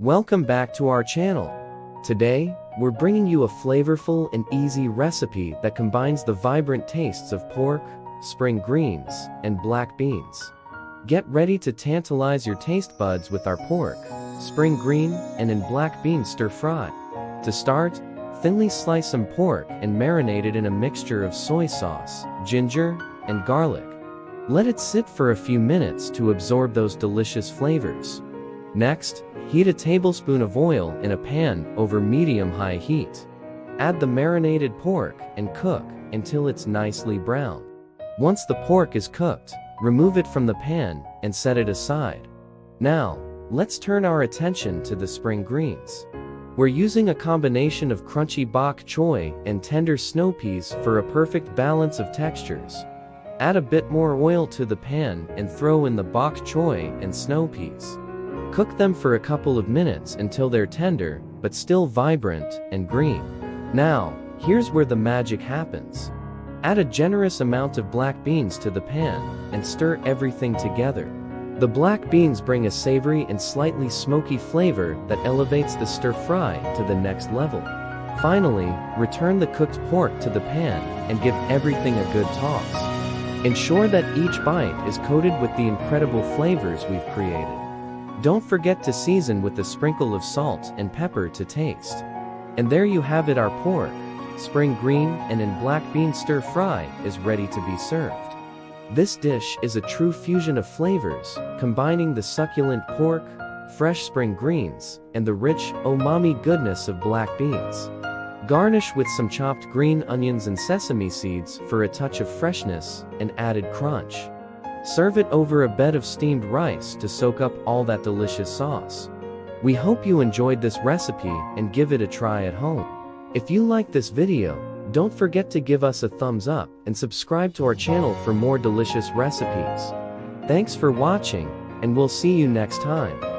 Welcome back to our channel. Today, we're bringing you a flavorful and easy recipe that combines the vibrant tastes of pork, spring greens, and black beans. Get ready to tantalize your taste buds with our pork, spring green, and black bean stir fry. To start, thinly slice some pork and marinate it in a mixture of soy sauce, ginger, and garlic. Let it sit for a few minutes to absorb those delicious flavors. Next, heat a tablespoon of oil in a pan over medium-high heat. Add the marinated pork and cook until it's nicely brown. Once the pork is cooked, remove it from the pan and set it aside. Now, let's turn our attention to the spring greens. We're using a combination of crunchy bok choy and tender snow peas for a perfect balance of textures. Add a bit more oil to the pan and throw in the bok choy and snow peas. Cook them for a couple of minutes until they're tender, but still vibrant and green. Now, here's where the magic happens. Add a generous amount of black beans to the pan and stir everything together. The black beans bring a savory and slightly smoky flavor that elevates the stir-fry to the next level. Finally, return the cooked pork to the pan and give everything a good toss. Ensure that each bite is coated with the incredible flavors we've created. Don't forget to season with a sprinkle of salt and pepper to taste. And there you have it, our pork, spring green, and black bean stir-fry is ready to be served. This dish is a true fusion of flavors, combining the succulent pork, fresh spring greens, and the rich, umami goodness of black beans. Garnish with some chopped green onions and sesame seeds for a touch of freshness and added crunch. Serve it over a bed of steamed rice to soak up all that delicious sauce. We hope you enjoyed this recipe and give it a try at home. If you like this video, don't forget to give us a thumbs up and subscribe to our channel for more delicious recipes. Thanks for watching, and we'll see you next time.